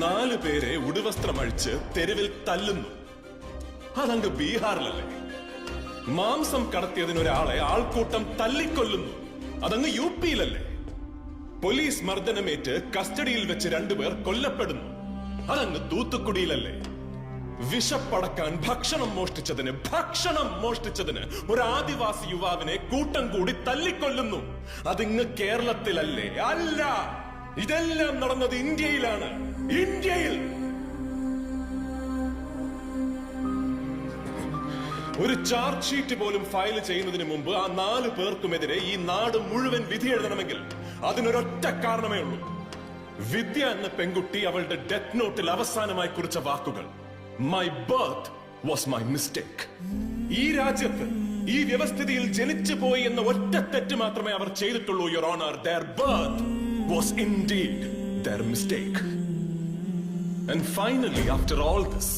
4 പേരെ ഉടുവസ്ത്രമഴിച്ച് തെരുവിൽ തല്ലുന്നു. അതങ്ങ് ബീഹാറിലല്ലേ? മാംസം കടത്തിയതിന് ഒരാളെ ആൾക്കൂട്ടം തല്ലിക്കൊല്ലുന്നു. അതങ്ങ് യുപിയിലല്ലേ? പോലീസ് മർദ്ദനമേറ്റ് കസ്റ്റഡിയിൽ വെച്ച് 2 പേർ കൊല്ലപ്പെടുന്നു. അതങ്ങ് തൂത്തുക്കുടിയിലല്ലേ? വിഷപ്പടക്കാൻ ഭക്ഷണം മോഷ്ടിച്ചതിന് ഒരു ആദിവാസി യുവാവിനെ കൂട്ടം കൂടി തല്ലിക്കൊല്ലുന്നു. അതിങ്ങ് കേരളത്തിലല്ലേ? അല്ല, ഇതെല്ലാം നടന്നത് ഇന്ത്യയിലാണ്. ഇന്ത്യയിൽ ഒരു ചാർജ് ഷീറ്റ് പോലും ഫയൽ ചെയ്യുന്നതിന് മുമ്പ് ആ 4 പേർക്കുമെതിരെ ഈ നാട് മുഴുവൻ വിധി എഴുതണമെങ്കിൽ അതിനൊരൊറ്റ കാരണമേ ഉള്ളൂ. വിദ്യ എന്ന പെൺകുട്ടി അവളുടെ ഡെത്ത് നോട്ടിൽ അവസാനമായി കുറിച്ച വാക്കുകൾ, my birth was my mistake. ഈ രാജ്യത്ത് ഈ വ്യവസ്ഥിതിയിൽ ജനിച്ചു പോയി എന്ന ഒറ്റ തെറ്റ് മാത്രമേ അവർ ചെയ്തിട്ടുള്ളൂ, your honour. Their birth was indeed their mistake. And finally, after all this,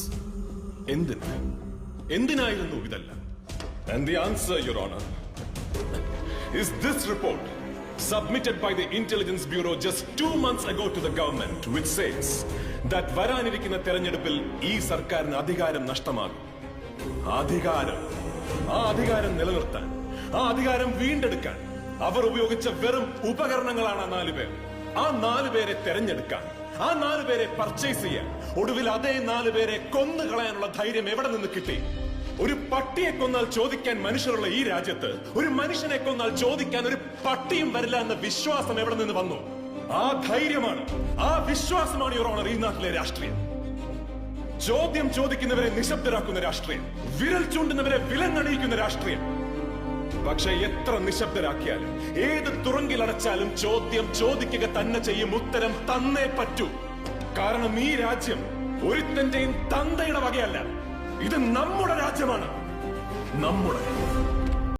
എന്തിനായിരുന്നു ഇതെല്ലാം? And the answer, Your Honor, is this report submitted by the Intelligence Bureau just 2 months ago to the government, which says that വരാനിരിക്കുന്ന തെരഞ്ഞെടുപ്പിൽ ഈ സർക്കാരിന് അധികാരം നഷ്ടമാകും. ആ അധികാരം നിലനിർത്താൻ, ആ അധികാരം വീണ്ടെടുക്കാൻ അവർ ഉപയോഗിച്ച വെറും ഉപകരണങ്ങളാണ് 4 പേർ. ആ 4 പേരെ തെരഞ്ഞെടുക്കാൻ, ആ 4 പേരെ പർച്ചേസ് ചെയ്യാൻ, ഒടുവിൽ അതേ 4 പേരെ കൊന്നുകളയാനുള്ള ധൈര്യം എവിടെ നിന്ന് കിട്ടി? ഒരു പട്ടിയെ കൊന്നാൽ ചോദിക്കാൻ മനുഷ്യരുള്ള ഈ രാജ്യത്ത് ഒരു മനുഷ്യനെ കൊന്നാൽ ചോദിക്കാൻ ഒരു പട്ടിയും വരില്ല എന്ന വിശ്വാസം എവിടെ നിന്ന് വന്നു? ആ ധൈര്യമാണ്, ആ വിശ്വാസമാണ് യുവർ ഓണർ ഈ നാട്ടിലെ രാഷ്ട്രീയം. ചോദ്യം ചോദിക്കുന്നവരെ നിശബ്ദരാക്കുന്ന രാഷ്ട്രീയം, വിരൽ ചൂണ്ടുന്നവരെ വിലങ്ങണിയിക്കുന്ന രാഷ്ട്രീയം. പക്ഷെ എത്ര നിശബ്ദരാക്കിയാലും, ഏത് തുറങ്കിലടച്ചാലും ചോദ്യം ചോദിക്കുക തന്നെ ചെയ്യും. ഉത്തരം തന്നേ പറ്റൂ. കാരണം ഈ രാജ്യം ഒരുത്തന്റെയും തന്തയുടെ വകയല്ല. ഇത് നമ്മുടെ രാജ്യമാണ്, നമ്മുടെ.